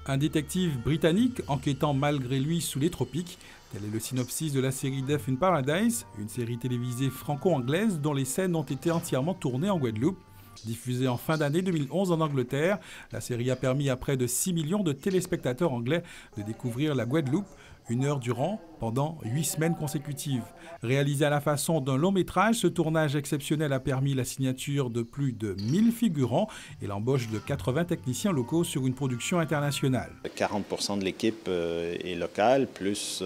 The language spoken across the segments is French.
Un détective britannique enquêtant malgré lui sous les tropiques. Tel est le synopsis de la série Death in Paradise, une série télévisée franco-anglaise dont les scènes ont été entièrement tournées en Guadeloupe. Diffusée en fin d'année 2011 en Angleterre, la série a permis à près de 6 millions de téléspectateurs anglais de découvrir la Guadeloupe, 1 heure durant, pendant 8 semaines consécutives. Réalisé à la façon d'un long métrage, ce tournage exceptionnel a permis la signature de plus de 1000 figurants et l'embauche de 80 techniciens locaux sur une production internationale. 40% de l'équipe est locale, plus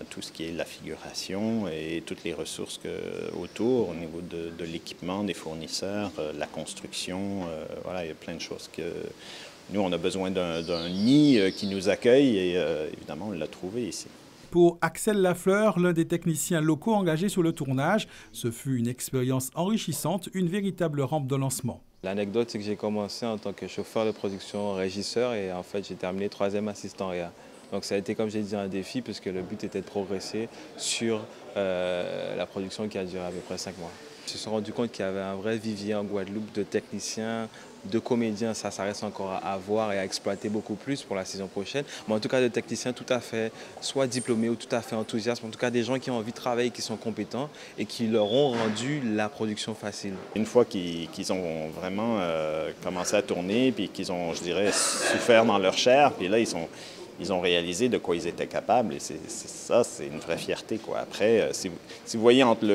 tout ce qui est la figuration et toutes les ressources autour au niveau de l'équipement, des fournisseurs, la construction. Voilà, il y a plein de choses que nous, on a besoin d'un nid qui nous accueille et évidemment, on l'a trouvé ici. Pour Axel Lafleur, l'un des techniciens locaux engagés sur le tournage, ce fut une expérience enrichissante, une véritable rampe de lancement. L'anecdote, c'est que j'ai commencé en tant que chauffeur de production, régisseur, et en fait, j'ai terminé 3e assistant réa. Donc ça a été, comme j'ai dit, un défi, puisque le but était de progresser sur la production qui a duré à peu près 5 mois. Je me suis rendu compte qu'il y avait un vrai vivier en Guadeloupe de techniciens, de comédiens, ça reste encore à voir et à exploiter beaucoup plus pour la saison prochaine. Mais en tout cas, de techniciens tout à fait, soit diplômés ou tout à fait enthousiastes, en tout cas des gens qui ont envie de travailler, qui sont compétents et qui leur ont rendu la production facile. Une fois qu'ils ont vraiment commencé à tourner, puis qu'ils ont, je dirais, souffert dans leur chair, puis là, ils ont réalisé de quoi ils étaient capables et c'est une vraie fierté, quoi. Après, si vous voyez entre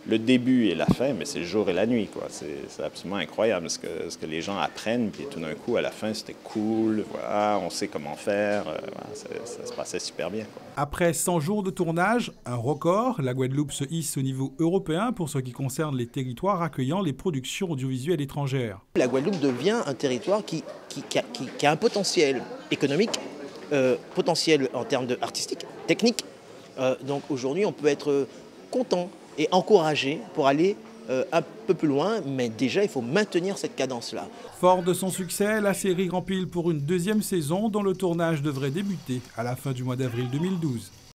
le début et la fin, mais c'est le jour et la nuit, quoi. C'est absolument incroyable ce que les gens apprennent, puis tout d'un coup, à la fin, c'était cool, voilà, on sait comment faire, voilà, ça se passait super bien, quoi. Après 100 jours de tournage, un record, la Guadeloupe se hisse au niveau européen pour ce qui concerne les territoires accueillant les productions audiovisuelles étrangères. La Guadeloupe devient un territoire qui a un potentiel économique, potentiel en termes artistiques, techniques. Donc aujourd'hui, on peut être content et encouragé pour aller un peu plus loin, mais déjà, il faut maintenir cette cadence-là. Fort de son succès, la série rempile pour une 2e saison dont le tournage devrait débuter à la fin du mois d'avril 2012.